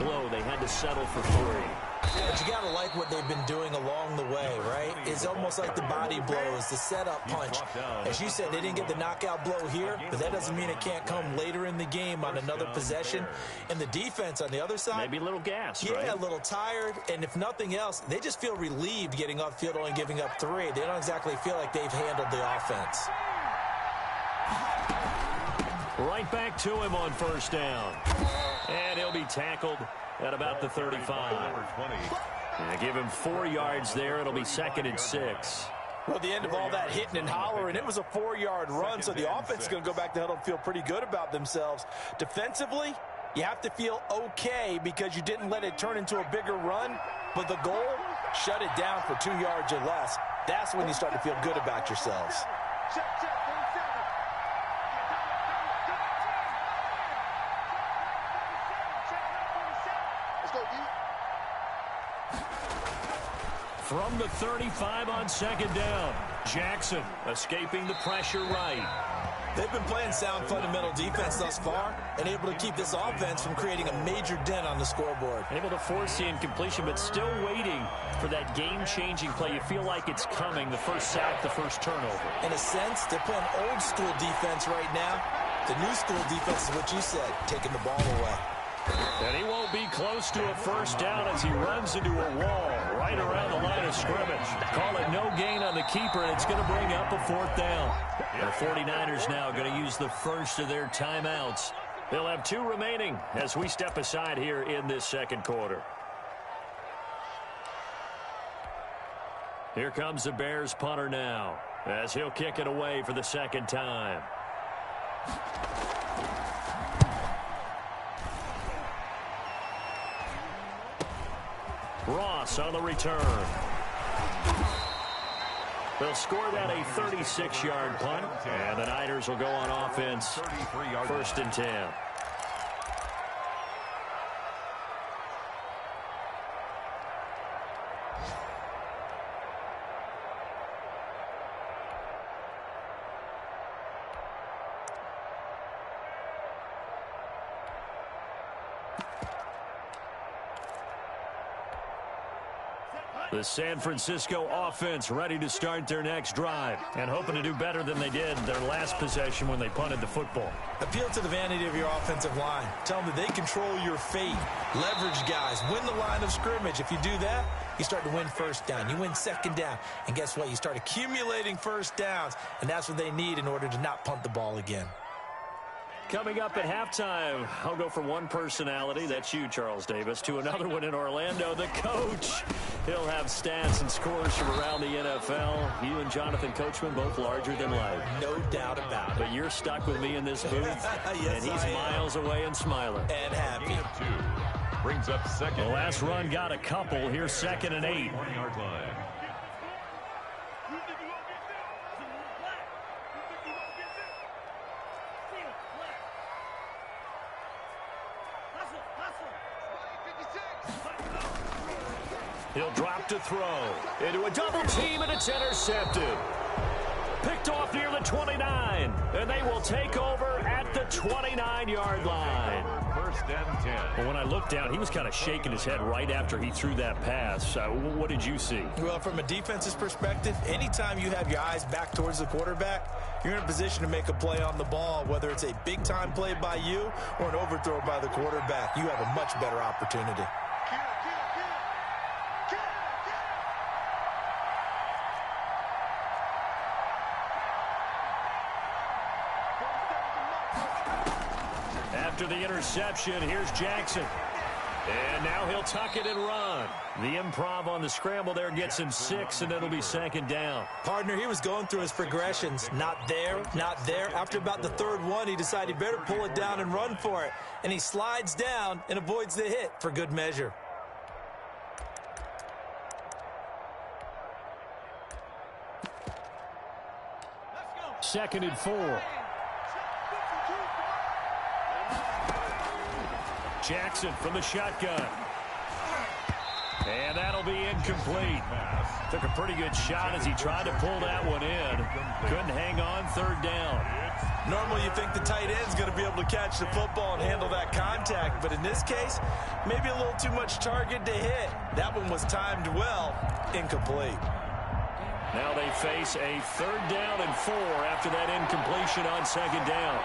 blow. They had to settle for 3. But you got to like what they've been doing along the way, right? It's almost like the body blows, the setup punch. As you said, they didn't get the knockout blow here, but that doesn't mean it can't come later in the game on another possession. And the defense on the other side, maybe a little gas, right? Yeah, a little tired. And if nothing else, they just feel relieved getting upfield, only giving up 3. They don't exactly feel like they've handled the offense. Right back to him on first down. And he'll be tackled at about the 35. And give him 4 yards there. It'll be 2nd and 6. Well, at the end of all that hitting and hollering, it was a 4-yard run, so the offense is going to go back to huddle and feel pretty good about themselves. Defensively, you have to feel okay because you didn't let it turn into a bigger run, but the goal, shut it down for 2 yards or less. That's when you start to feel good about yourselves. From the 35 on 2nd down, Jackson escaping the pressure right. They've been playing sound fundamental defense thus far and able to keep this offense from creating a major dent on the scoreboard. Able to force the incompletion, but still waiting for that game-changing play. You feel like it's coming, the first sack, the first turnover. In a sense, they're playing old-school defense right now. The new school defense is what you said, taking the ball away. And he won't be close to a first down as he runs into a wall right around the line of scrimmage. Call it no gain on the keeper, and it's going to bring up a 4th down. The 49ers now going to use the first of their timeouts. They'll have 2 remaining as we step aside here in this 2nd quarter. Here comes the Bears punter now as he'll kick it away for the 2nd time. Ross on the return. They'll score that a 36-yard punt, and the Niners will go on offense 1st and 10. The San Francisco offense ready to start their next drive and hoping to do better than they did their last possession when they punted the football. Appeal to the vanity of your offensive line. Tell them that they control your fate. Leverage guys. Win the line of scrimmage. If you do that, you start to win first down. You win 2nd down. And guess what? You start accumulating first downs. And that's what they need in order to not punt the ball again. Coming up at halftime, I'll go from one personality, that's you, Charles Davis, to another one in Orlando, the coach. He'll have stats and scores from around the NFL. You and Jonathan Coachman, both larger than life. No doubt about it. But you're stuck with me in this booth, yes, and he's miles away and smiling. And happy. Brings up 2nd. The last run got a couple. Here's 2nd and 8. 20-yard line. He'll drop to throw. Into a double team, and it's intercepted. Picked off near the 29, and they will take over at the 29-yard line. 1st and 10. Well, when I looked down, he was kind of shaking his head right after he threw that pass. What did you see? Well, from a defense's perspective, anytime you have your eyes back towards the quarterback, you're in a position to make a play on the ball, whether it's a big-time play by you or an overthrow by the quarterback. You have a much better opportunity. After the interception, here's Jackson. And now he'll tuck it and run. The improv on the scramble there gets him 6, and it'll be 2nd down. Partner, he was going through his progressions. Not there, not there. After about the 3rd one, he decided he better pull it down and run for it. And he slides down and avoids the hit for good measure. Let's go. 2nd and 4. Jackson from the shotgun. And that'll be incomplete. Took a pretty good shot as he tried to pull that one in. Couldn't hang on 3rd down. Normally, you think the tight end's going to be able to catch the football and handle that contact, but in this case, maybe a little too much target to hit. That one was timed well, incomplete. Now they face a 3rd down and 4 after that incompletion on 2nd down.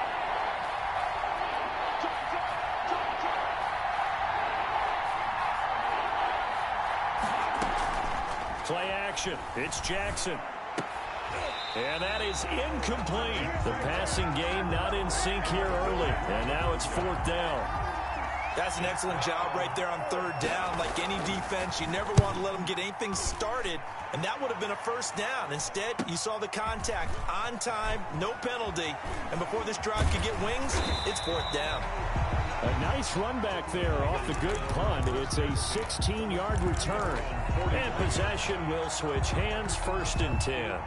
Play action. It's Jackson. And that is incomplete. The passing game not in sync here early. And now it's 4th down. That's an excellent job right there on 3rd down. Like any defense, you never want to let them get anything started, and that would have been a 1st down. Instead, you saw the contact on time, no penalty, and before this drive could get wings, it's 4th down. A nice run back there off the good punt. It's a 16-yard return. And possession will switch hands, 1st and 10.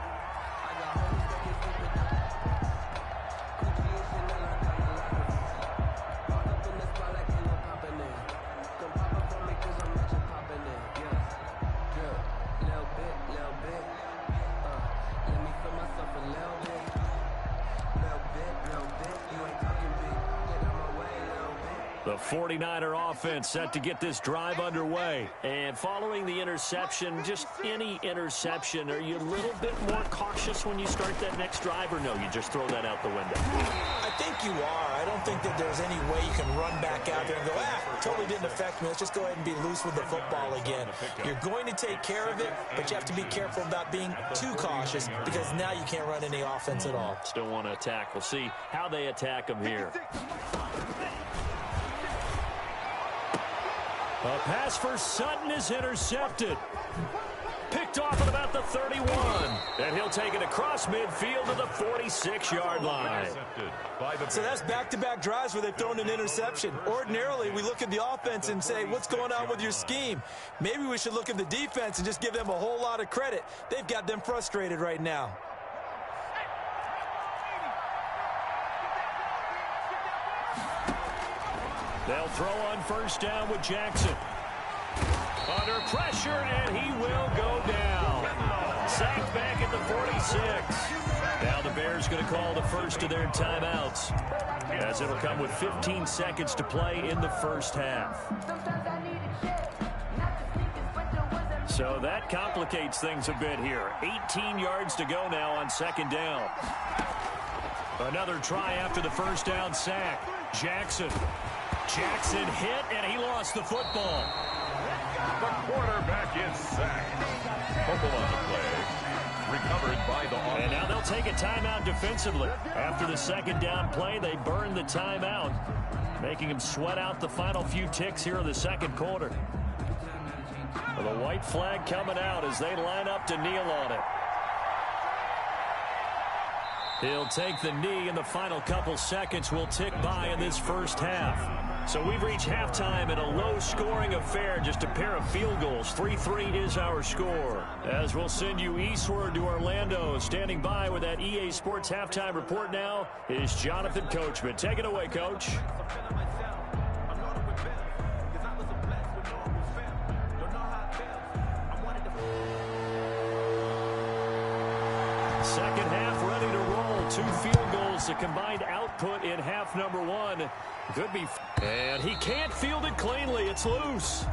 The 49er offense set to get this drive underway. And following the interception, just any interception, are you a little bit more cautious when you start that next drive, or no, you just throw that out the window? I think you are. I don't think that there's any way you can run back out there and go, totally didn't affect me. Let's just go ahead and be loose with the football again. You're going to take care of it, but you have to be careful about being too cautious because now you can't run any offense at all. Still want to attack. We'll see how they attack them here. A pass for Sutton is intercepted. Picked off at about the 31. And he'll take it across midfield to the 46-yard line. So that's back-to-back drives where they've thrown an interception. Ordinarily, we look at the offense and say, what's going on with your scheme? Maybe we should look at the defense and just give them a whole lot of credit. They've got them frustrated right now. They'll throw on 1st down with Jackson. Under pressure, and he will go down. Sacked back at the 46. Now the Bears going to call the first of their timeouts, as it'll come with 15 seconds to play in the 1st half. So that complicates things a bit here. 18 yards to go now on 2nd down. Another try after the 1st down sack. Jackson hit, and he lost the football. The quarterback is sacked. Fumble on the play. Recovered by the offense. And now they'll take a timeout defensively. After the 2nd down play, they burn the timeout, making them sweat out the final few ticks here in the 2nd quarter. Well, the white flag coming out as they line up to kneel on it. He'll take the knee, and the final couple seconds will tick by in this 1st half. So we've reached halftime in a low-scoring affair, just a pair of field goals. 3-3 is our score. As we'll send you eastward to Orlando. Standing by with that EA Sports halftime report now is Jonathan Coachman. Take it away, Coach. Second half ready to roll. 2 field goals, the combined output in half number 1. Could be, and he can't field it cleanly. It's loose.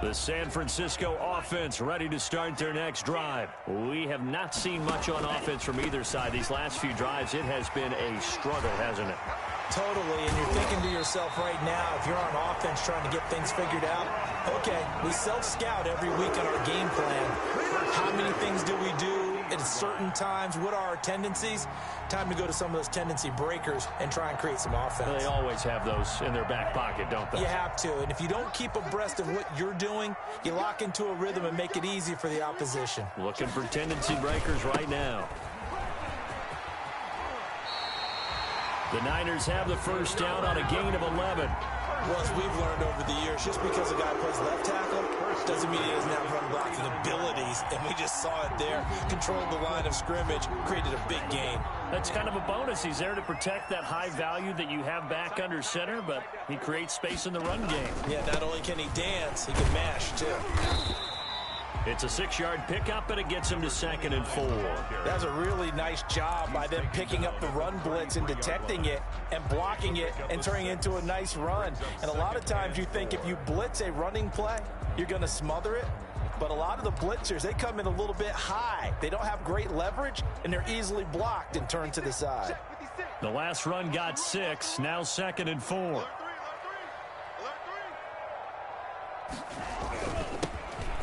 The San Francisco offense ready to start their next drive. We have not seen much on offense from either side. These last few drives, it has been a struggle, hasn't it? Totally, and you're thinking to yourself right now, if you're on offense trying to get things figured out, okay, we self-scout every week on our game plan. How many things do we do at certain times? What are our tendencies? Time to go to some of those tendency breakers and try and create some offense. They always have those in their back pocket, don't they? You have to, and if you don't keep abreast of what you're doing, you lock into a rhythm and make it easy for the opposition. Looking for tendency breakers right now. The Niners have the 1st down on a gain of 11. Well, as we've learned over the years, just because a guy plays left tackle doesn't mean he doesn't have run blocking abilities. And we just saw it there. Controlled the line of scrimmage, created a big gain. That's kind of a bonus. He's there to protect that high value that you have back under center, but he creates space in the run game. Yeah, not only can he dance, he can mash, too. It's a 6-yard pickup, and it gets him to 2nd and 4. That's a really nice job by them picking up the run blitz and detecting it and blocking it and turning it into a nice run. And a lot of times you think if you blitz a running play, you're going to smother it. But a lot of the blitzers, they come in a little bit high. They don't have great leverage, and they're easily blocked and turned to the side. The last run got 6, now 2nd and 4.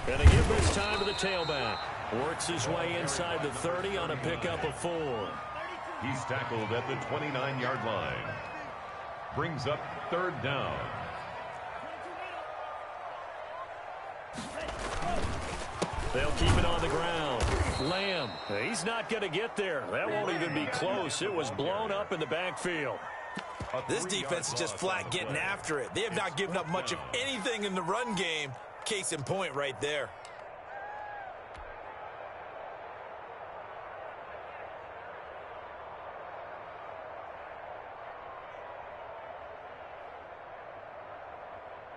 And they give this time to the tailback. Works his way inside the 30 on a pickup of 4. He's tackled at the 29-yard line. Brings up 3rd down. They'll keep it on the ground. Lamb, he's not going to get there. That won't even be close. It was blown up in the backfield. This defense is just flat getting after it. They have not given up much of anything in the run game. Case in point right there.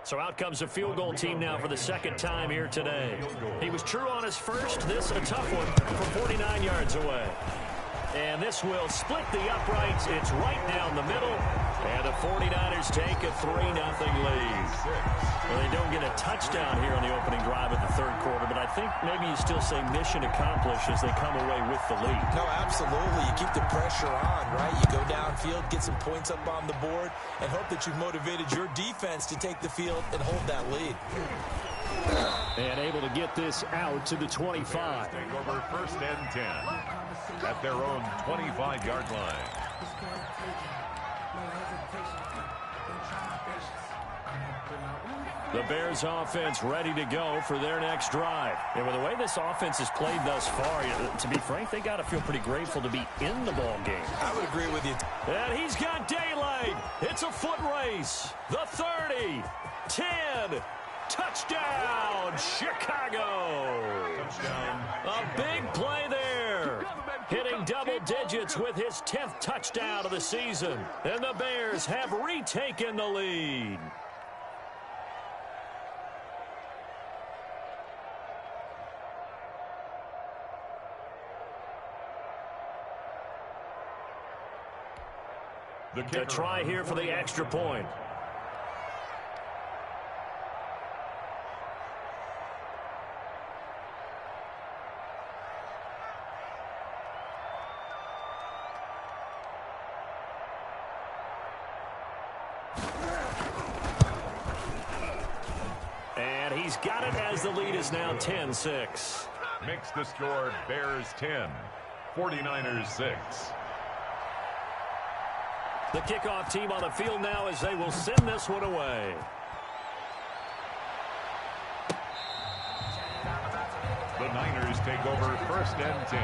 So out comes a field goal team now for the 2nd time here today. He was true on his first. This a tough one from 49 yards away. And this will split the uprights. It's right down the middle. And the 49ers take a 3-0 lead. Well, they don't get a touchdown here on the opening drive of the 3rd quarter, but I think maybe you still say mission accomplished as they come away with the lead. No, absolutely. You keep the pressure on, right? You go downfield, get some points up on the board, and hope that you've motivated your defense to take the field and hold that lead. And able to get this out to the 25. Take over 1st and 10 at their own 25-yard line. The Bears offense ready to go for their next drive. And with the way this offense has played thus far, to be frank, they got to feel pretty grateful to be in the ball game. I would agree with you. And he's got daylight. It's a foot race. The 30, 10, touchdown, Chicago. Touchdown. A big play there. Hitting double digits with his 10th touchdown of the season. And the Bears have retaken the lead. The try here for the extra point. And he's got it as the lead is now 10-6. Makes the score Bears 10, 49ers 6. The kickoff team on the field now as they will send this one away. The Niners take over 1st and 10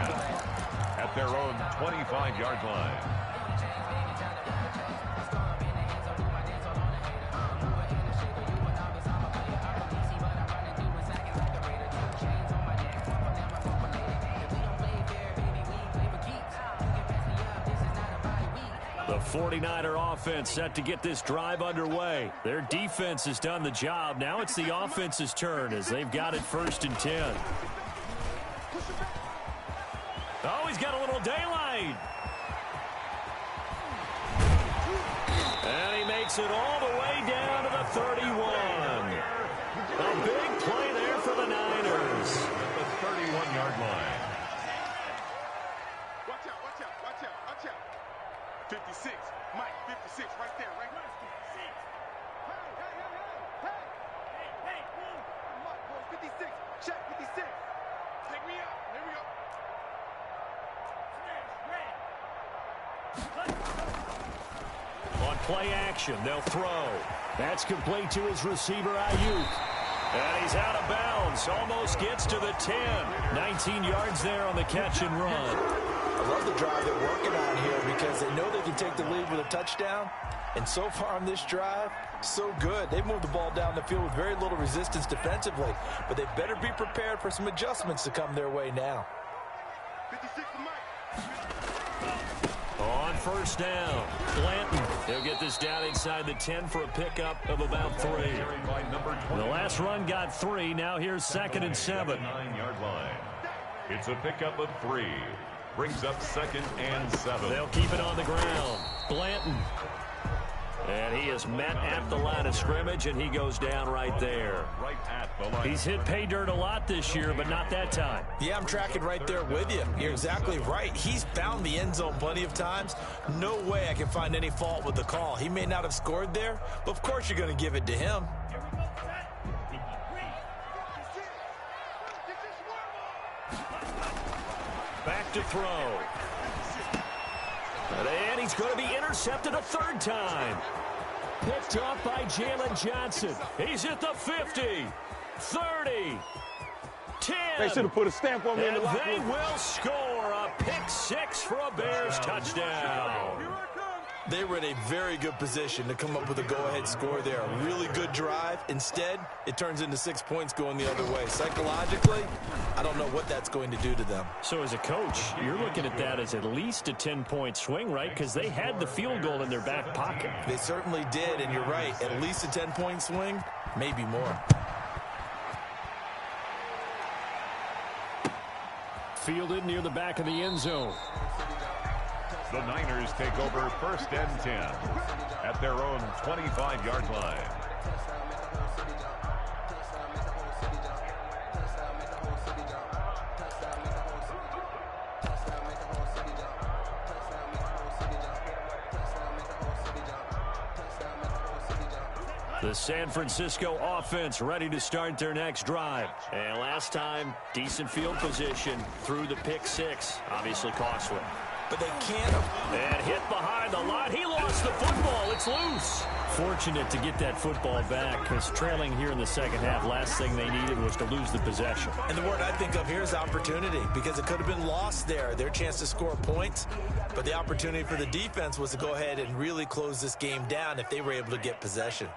at their own 25-yard line. The 49er offense set to get this drive underway. Their defense has done the job. Now it's the offense's turn as they've got it 1st and 10. Oh, he's got a little daylight. And he makes it all the way down to the 31. A big play there for the Niners. The 31-yard line. 56, Mike, 56, right there, right there. 56. Hey, come on, boys, 56, check, 56. Take me out, here we go. On play action, they'll throw. That's complete to his receiver, Ayuk. And he's out of bounds, almost gets to the 10. 19 yards there on the catch and run. I love the drive they're working on here because they know they can take the lead with a touchdown. And so far on this drive, so good. They've moved the ball down the field with very little resistance defensively, but they better be prepared for some adjustments to come their way now. 56 to Mike. On first down, Blanton. He'll get this down inside the 10 for a pickup of about 3. The last run got 3. Now here's 2nd and 7. 9-yard line. It's a pickup of 3. Brings up 2nd and 7. They'll keep it on the ground. Blanton. And he is met at the line of scrimmage, and he goes down right there. Right at the line. He's hit pay dirt a lot this year, but not that time. Yeah, I'm tracking right there with you. You're exactly right. He's found the end zone plenty of times. No way I can find any fault with the call. He may not have scored there, but of course you're going to give it to him. Back to throw. And he's going to be intercepted a 3rd time. Picked off by Jalen Johnson. He's at the 50, 30, 10. They should have put a stamp on me in the locker room. And they will score a pick 6 for a Bears touchdown. They were in a very good position to come up with a go-ahead score there. A really good drive. Instead, it turns into 6 points going the other way. Psychologically, I don't know what that's going to do to them. So as a coach, you're looking at that as at least a 10-point swing, right? Because they had the field goal in their back pocket. They certainly did, and you're right. At least a 10-point swing, maybe more. Fielded near the back of the end zone. The Niners take over 1st and 10 at their own 25-yard line. The San Francisco offense ready to start their next drive. And last time, decent field position through the pick 6. Obviously costly. But they can't. And hit behind the line. He lost the football. It's loose. Fortunate to get that football back because trailing here in the second half, last thing they needed was to lose the possession. And the word I think of here is opportunity because it could have been lost there, their chance to score points. But the opportunity for the defense was to go ahead and really close this game down if they were able to get possession.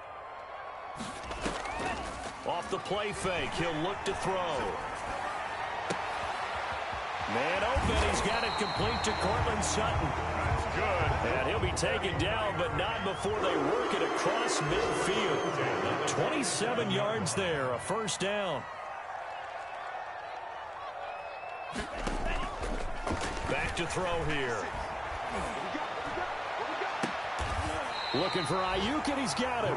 Off the play fake, he'll look to throw. Man open, he's got it complete to Cortland Sutton. That's good. And he'll be taken down, but not before they work it across midfield. 27 yards there, a 1st down. Back to throw here. Looking for Ayuk, and he's got him.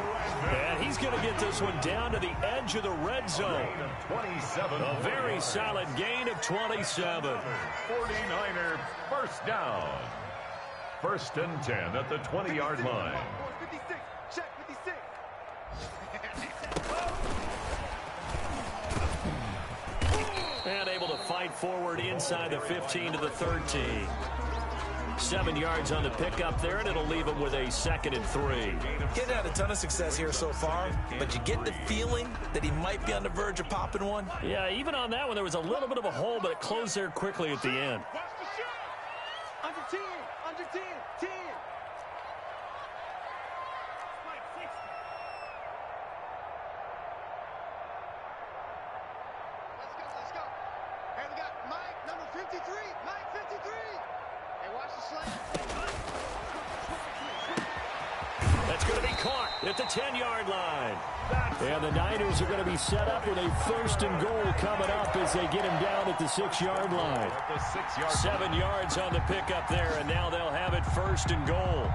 And he's going to get this one down to the edge of the red zone. 27. A very solid gain of 27. 49er 1st down. 1st and 10 at the 20-yard line. 56. Check 56. And able to fight forward inside the 15 to the 13. 7 yards on the pickup there, and it'll leave him with a 2nd and 3. Getting had a ton of success here so far, but you get the feeling that he might be on the verge of popping one. Yeah, even on that one, there was a little bit of a hole, but it closed there quickly at the end. Watch the shot. Under 10. Under 10. 10. Let's go. Hey, we got Mike, number 53. Mike, 53. Hey, watch the slant. That's going to be caught at the 10-yard line. And the Niners are going to be set up with a 1st and goal coming up as they get him down at the 6-yard line. 7 yards on the pickup there, and now they'll have it 1st and goal.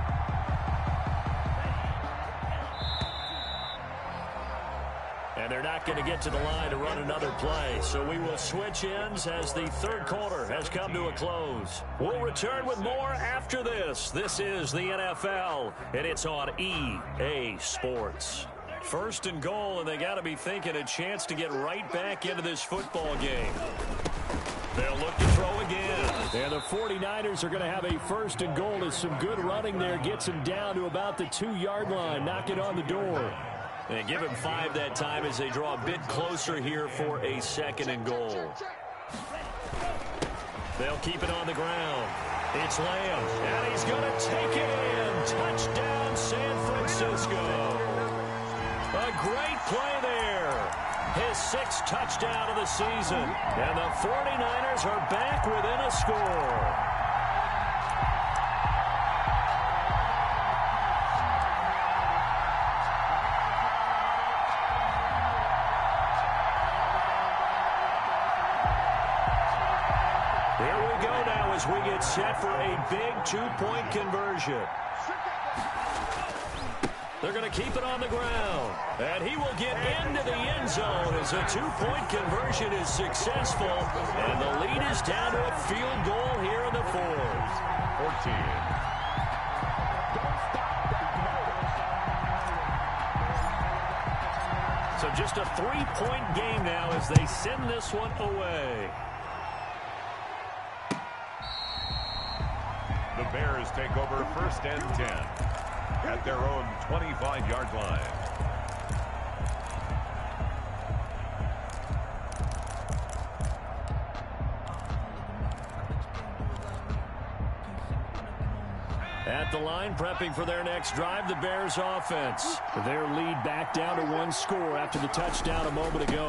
And they're not going to get to the line to run another play. So we will switch ends as the 3rd quarter has come to a close. We'll return with more after this. This is the NFL, and it's on EA Sports. 1st and goal, and they got to be thinking a chance to get right back into this football game. They'll look to throw again. And the 49ers are going to have a 1st and goal as some good running there gets him down to about the 2-yard line. Knock it on the door. And give him 5 that time as they draw a bit closer here for a 2nd and goal. They'll keep it on the ground. It's Lamb, and he's going to take it in. Touchdown, San Francisco. A great play there. His 6th touchdown of the season. And the 49ers are back within a score. Here we go now as we get set for a big 2-point conversion. They're going to keep it on the ground. And he will get into the end zone as a 2-point conversion is successful. And the lead is down to a field goal here in the 4th. 14. So just a 3-point game now as they send this one away. The Bears take over 1st and 10 at their own 25-yard line. At the line, prepping for their next drive, the Bears offense. Their lead back down to 1 score after the touchdown a moment ago.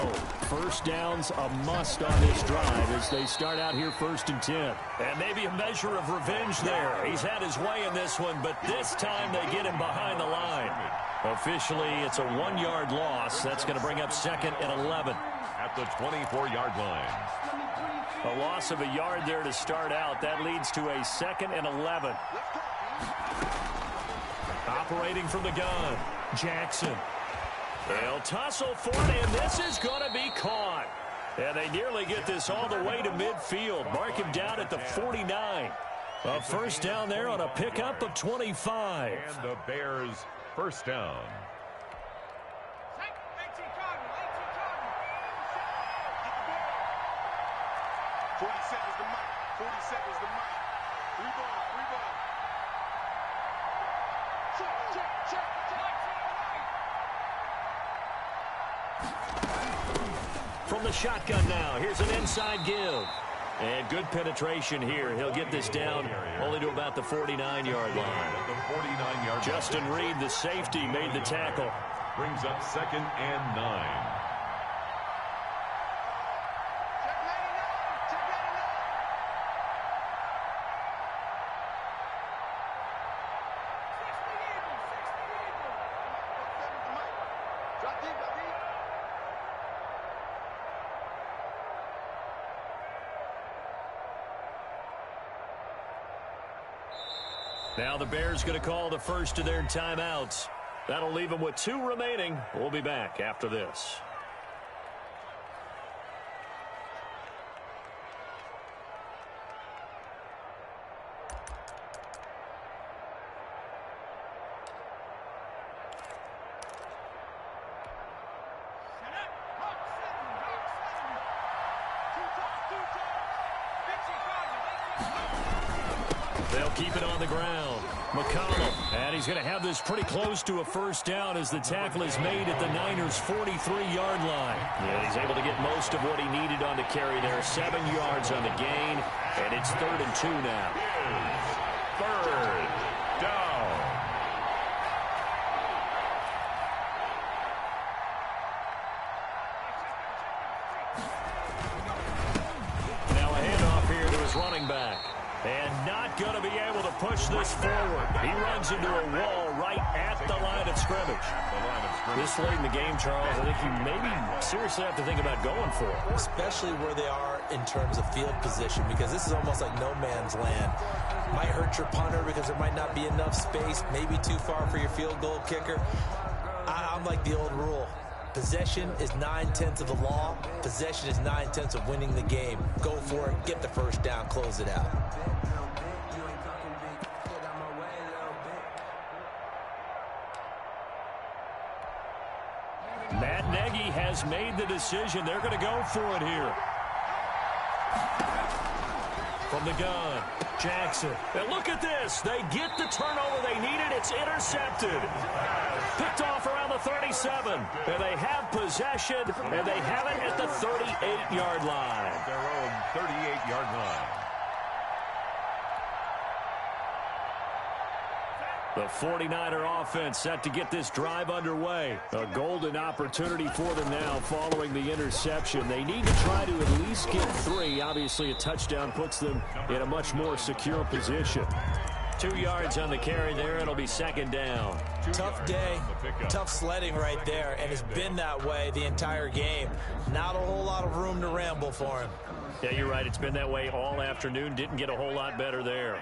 First down's a must on this drive as they start out here 1st and 10. And maybe a measure of revenge there. He's had his way in this one, but this time they get him behind the line. Officially, it's a 1-yard loss. That's going to bring up 2nd and 11. At the 24-yard line. A loss of a yard there to start out. That leads to a 2nd and 11. Operating from the gun, Jackson. They'll tussle for it, and this is going to be caught. And they nearly get this all the way to midfield. Mark him down at the 49. A first down there on a pickup of 25. And the Bears' first down. 40 seconds to Mike. 40 seconds to Mike. 3 ball, 3 ball. From the shotgun now, here's an inside give. And good penetration here. He'll get this down only to about the 49-yard line. The 49-yard Justin Reed, the safety, made the tackle. brings up 2nd and 9. Now the Bears going to call the first of their timeouts. That'll leave them with 2 remaining. We'll be back after this. They'll keep it on the ground. McConnell, and he's going to have this pretty close to a first down as the tackle is made at the Niners' 43-yard line. Yeah, he's able to get most of what he needed on the carry there. 7 yards on the gain, and it's 3rd and 2 now. 3rd down. Now a handoff here to his running back. And not going to be able to push this forward. He runs into a wall right at the line of scrimmage. This late in the game, Charles, I think you maybe seriously have to think about going for it. Especially where they are in terms of field position, because this is almost like no man's land. Might hurt your punter because there might not be enough space, maybe too far for your field goal kicker. I'm like the old rule. Possession is 9/10 of the law. Possession is 9/10 of winning the game. Go for it, get the first down, close it out. Matt Nagy has made the decision. They're going to go for it here. From the gun, Jackson. And look at this. They get the turnover they needed. It's intercepted. Picked off around the 37. And they have possession, and they have it at the 38-yard line. Their own 38-yard line. The 49er offense set to get this drive underway. A golden opportunity for them now following the interception. They need to try to at least get 3. Obviously, a touchdown puts them in a much more secure position. 2 yards on the carry there. It'll be second down. Tough day, tough sledding right there, and it's been that way the entire game. Not a whole lot of room to ramble for him. Yeah, you're right. It's been that way all afternoon. Didn't get a whole lot better there.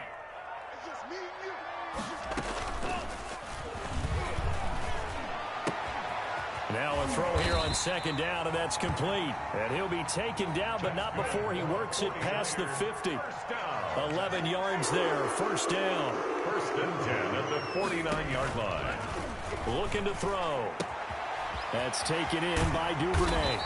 Now a throw here on second down, and that's complete. And he'll be taken down, but not before he works it past the 50. 11 yards there, first down. First and 10 at the 49-yard line. Looking to throw. That's taken in by Duvernay.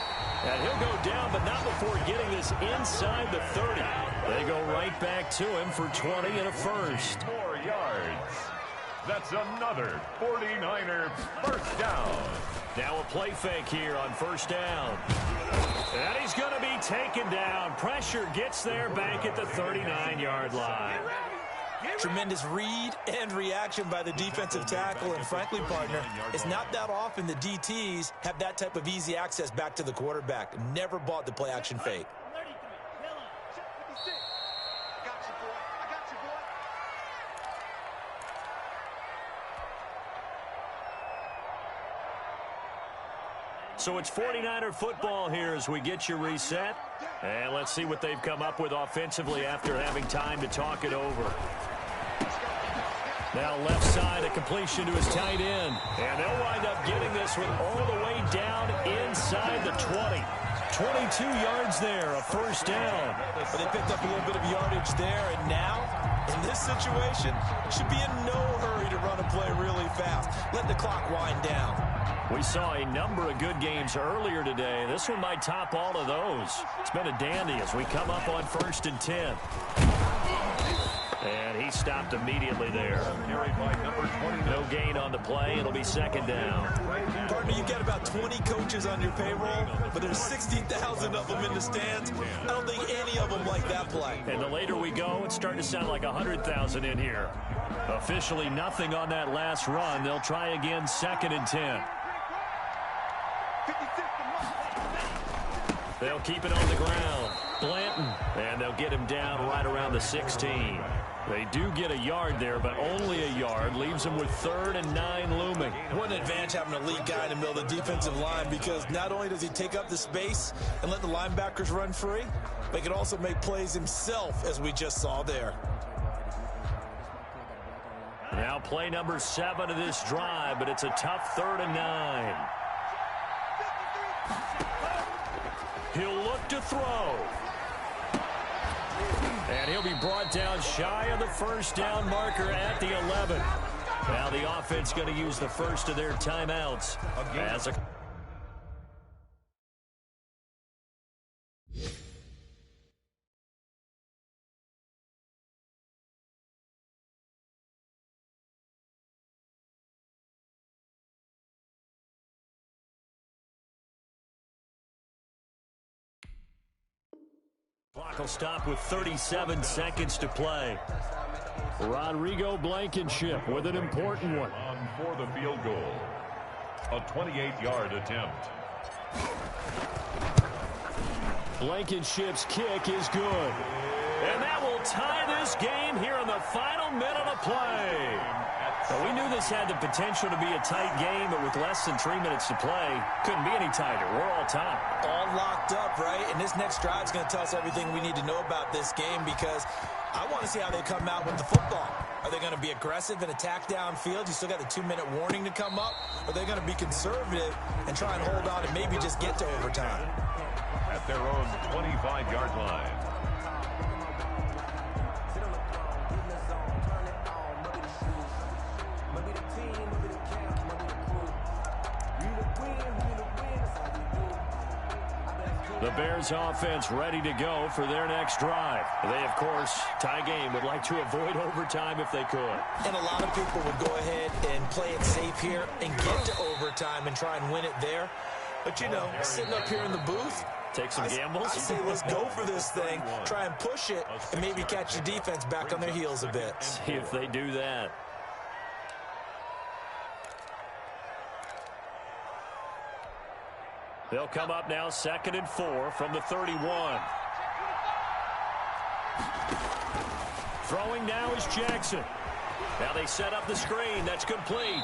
And he'll go down, but not before getting this inside the 30. They go right back to him for 20 and a first. More yards. That's another 49er first down. Now a play fake here on first down. And he's going to be taken down. Pressure gets there back at the 39-yard line. Tremendous read and reaction by the defensive tackle, and frankly, partner, it's not that often the DTs have that type of easy access back to the quarterback. Never bought the play action fake. So it's 49er football here as we get you reset. And let's see what they've come up with offensively after having time to talk it over. Now left side, a completion to his tight end. And they'll wind up getting this one all the way down inside the 20. 22 yards there, a first down. But they picked up a little bit of yardage there, and now, in this situation, should be in no hurry to run a play really fast. Let the clock wind down. We saw a number of good games earlier today. This one might top all of those. It's been a dandy as we come up on first and 10. And he stopped immediately there. No gain on the play. It'll be second down. Partner, you've got about 20 coaches on your payroll, but there's 60,000 of them in the stands. I don't think any of them like that play. And the later we go, it's starting to sound like 100,000 in here. Officially nothing on that last run. They'll try again, second and 10. They'll keep it on the ground. Blanton, and they'll get him down right around the 16. They do get a yard there, but only a yard. Leaves them with 3rd and 9 looming. What an advantage having a lead guy in the middle of the defensive line, because not only does he take up the space and let the linebackers run free, but he can also make plays himself, as we just saw there. Now play number 7 of this drive, but it's a tough 3rd and 9. He'll look to throw. And he'll be brought down shy of the first down marker at the 11. Now the offense going to use the first of their timeouts as a... Clock will stop with 37 seconds to play. Rodrigo Blankenship with an important one. On for the field goal. A 28-yard attempt. Blankenship's kick is good. And that will tie this game here in the final minute of play. Well, we knew this had the potential to be a tight game, but with less than 3 minutes to play, couldn't be any tighter. We're all tied. All locked up, right? And this next drive is going to tell us everything we need to know about this game, because I want to see how they come out with the football. Are they going to be aggressive and attack downfield? You still got the 2-minute warning to come up? Or are they going to be conservative and try and hold on and maybe just get to overtime? At their own 25-yard line. The Bears offense ready to go for their next drive. They, of course, tie game, would like to avoid overtime if they could. And a lot of people would go ahead and play it safe here and get to overtime and try and win it there. But, you know, sitting up here in the booth, take some gambles. I say let's go for this thing, try and push it, and maybe catch the defense back on their heels a bit. See if they do that. They'll come up now 2nd and 4 from the 31. Throwing now is Jackson. Now they set up the screen. That's complete.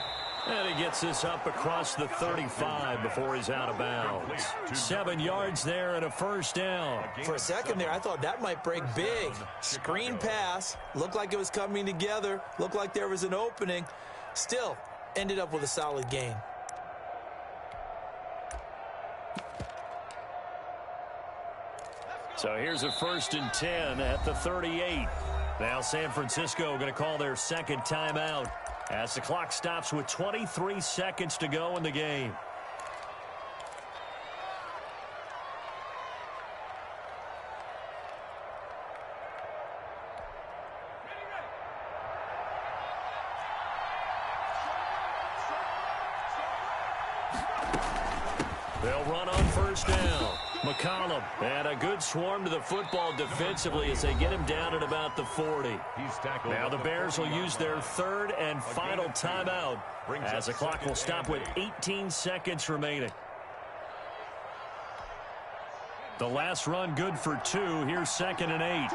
And he gets this up across the 35 before he's out of bounds. 7 yards there and a first down. For a second there, I thought that might break big. Screen pass. Looked like it was coming together. Looked like there was an opening. Still, ended up with a solid gain. So here's a 1st and 10 at the 38. Now San Francisco going to call their second timeout as the clock stops with 23 seconds to go in the game. They'll run on first down. McCollum, and a good swarm to the football defensively as they get him down at about the 40. Now the Bears will use their 3rd and final timeout as the clock will stop with 18 seconds remaining. The last run good for 2. Here's 2nd and 8.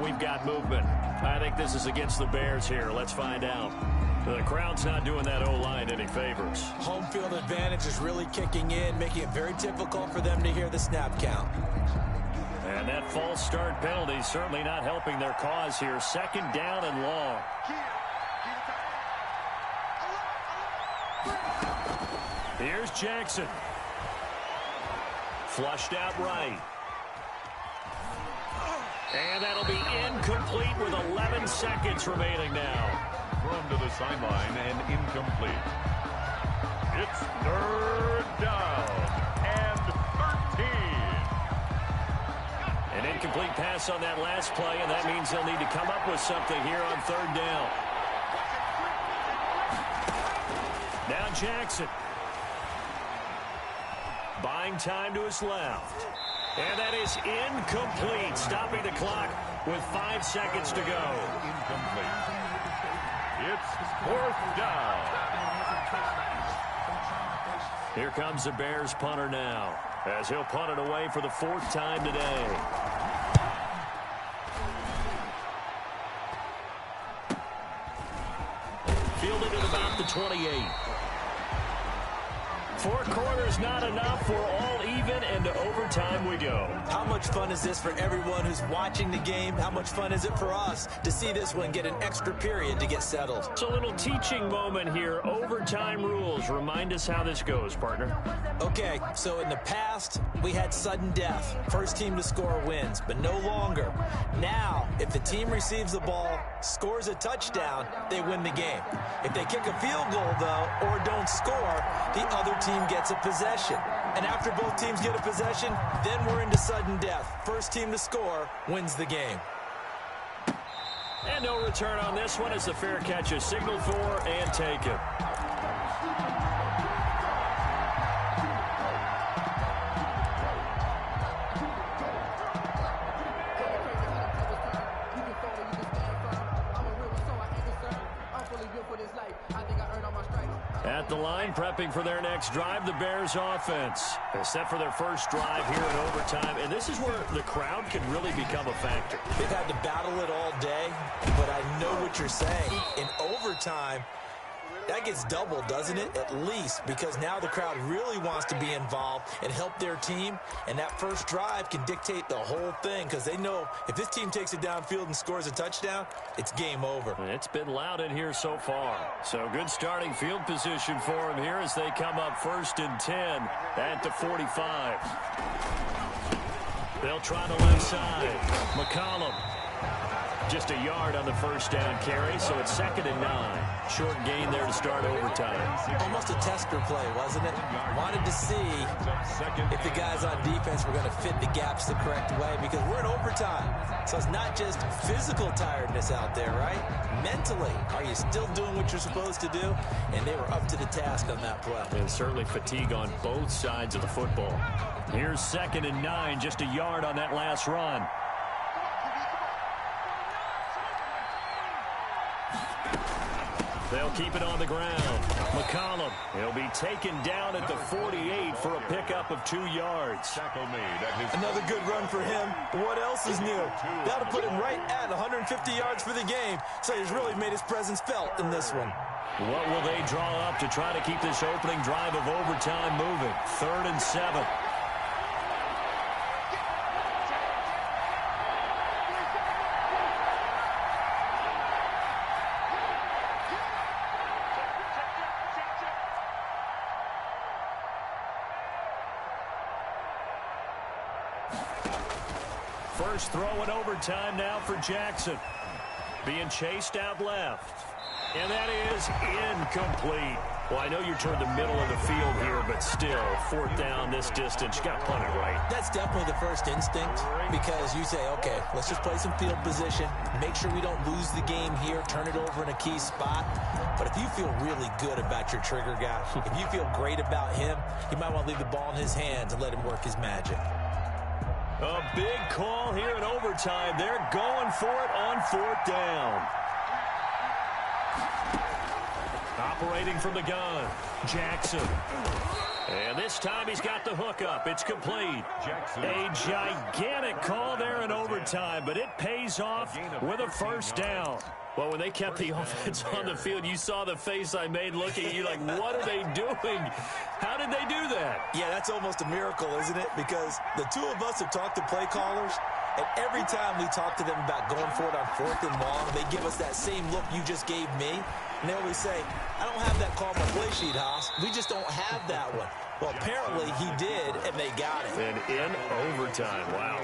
We've got movement. I think this is against the Bears here. Let's find out. The crowd's not doing that O-line any favors. Home field advantage is really kicking in, making it very difficult for them to hear the snap count. And that false start penalty certainly not helping their cause here. 2nd down and long. Here's Jackson. Flushed out right. And that'll be incomplete with 11 seconds remaining now. Thrown to the sideline and incomplete. It's 3rd down and 13. An incomplete pass on that last play, and that means they'll need to come up with something here on 3rd down. Now Jackson. Buying time to his left. And that is incomplete, stopping the clock with 5 seconds to go. Incomplete. It's 4th down. Here comes the Bears punter now, as he'll punt it away for the 4th time today. Fielded at about the 28. 4 quarters not enough. We're all even, and to overtime we go. How much fun is this for everyone who's watching the game? How much fun is it for us to see this one get an extra period to get settled? It's a little teaching moment here. Overtime rules. Remind us how this goes, partner. Okay, so in the past, we had sudden death. First team to score wins, but no longer. Now, if the team receives the ball, scores a touchdown, they win the game. If they kick a field goal, though, or don't score, the other team gets a possession. And after both teams get a possession, then we're into sudden death. First team to score wins the game. And no return on this one as the fair catch is signaled for and taken. At the line, prepping for their next drive, the Bears offense. They're set for their first drive here in overtime, and this is where the crowd can really become a factor. They've had to battle it all day, but I know what you're saying. In overtime, that gets doubled, doesn't it? At least, because now the crowd really wants to be involved and help their team, and that first drive can dictate the whole thing because they know if this team takes it downfield and scores a touchdown, it's game over. It's been loud in here so far. So good starting field position for them here as they come up 1st and 10 at the 45. They'll try the left side. McCollum. Just a yard on the first down carry, so it's 2nd and 9. Short gain there to start overtime. Almost a tester play, wasn't it? Wanted to see if the guys on defense were going to fit the gaps the correct way because we're in overtime. So it's not just physical tiredness out there, right? Mentally, are you still doing what you're supposed to do? And they were up to the task on that play. And certainly fatigue on both sides of the football. Here's 2nd and 9, just a yard on that last run. They'll keep it on the ground. McCollum, he'll be taken down at the 48 for a pickup of 2 yards. Tackle made at his Another good run for him. What else is new? That'll put him right at 150 yards for the game, so he's really made his presence felt in this one. What will they draw up to try to keep this opening drive of overtime moving? 3rd and 7. First throw in overtime now for Jackson. Being chased out left. And that is incomplete. Well, I know you're toward the middle of the field here, but still, 4th down this distance. You got to punt it right. That's definitely the first instinct, because you say, okay, let's just play some field position, make sure we don't lose the game here, turn it over in a key spot. But if you feel really good about your trigger guy, if you feel great about him, you might want to leave the ball in his hands and let him work his magic. A big call here in overtime. They're going for it on 4th down. Operating from the gun, Jackson. And this time he's got the hook up. It's complete. Jackson. A gigantic call there in overtime, but it pays off with a first down. Well, when they kept the offense on the field, you saw the face I made looking at you like, what are they doing? How did they do that? Yeah, that's almost a miracle, isn't it? Because the two of us have talked to play callers, and every time we talk to them about going for it on 4th and long, they give us that same look you just gave me. And they always say, I don't have that call on my play sheet, Haas. We just don't have that one. Well, apparently he did, and they got it. And in overtime, wow.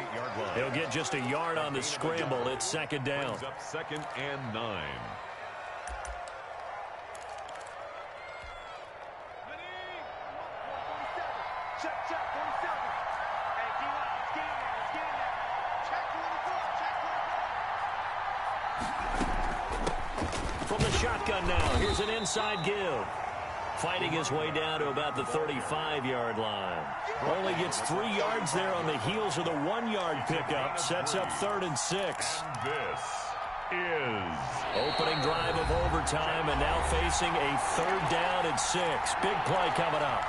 He'll get just a yard on the scramble. It's 2nd down. Brings up 2nd and 9. Check, 47. Hey, D-line, let's get in there. Let's get in there. Check 24. Check 24. From the shotgun now, here's an inside give. Fighting his way down to about the 35-yard line. Only gets 3 yards there on the heels of the 1-yard pickup. Sets up 3rd and 6. This is Opening drive of overtime, and now facing a 3rd down and 6. Big play coming up.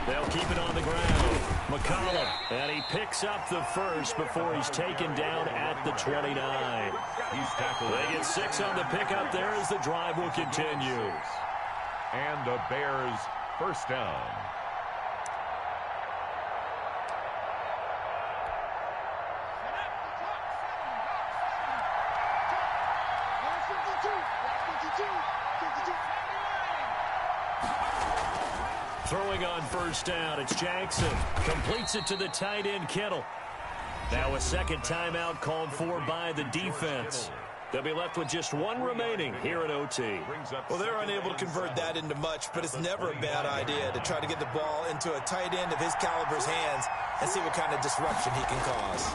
They'll keep it on the ground. McCollum, and he picks up the first before he's taken down at the 29. he's tackled. They get 6 on the pickup there as the drive will continue. And the Bears first down. Throwing on first down, it's Jackson. Completes it to the tight end, Kittle. Now a second timeout called for by the defense. They'll be left with just 1 remaining here at OT. Well, they're unable to convert that into much, but it's never a bad idea to try to get the ball into a tight end of his caliber's hands and see what kind of disruption he can cause.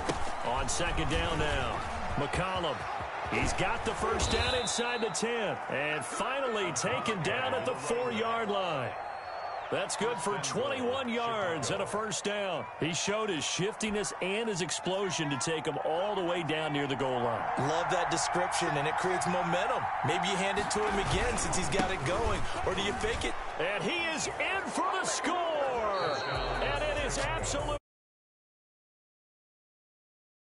On second down now, McCollum. He's got the first down inside the 10. And finally taken down at the 4-yard line. That's good for 21 yards and a first down. He showed his shiftiness and his explosion to take him all the way down near the goal line. Love that description, and it creates momentum. Maybe you hand it to him again since he's got it going, or do you fake it? And he is in for the score. And it is absolute.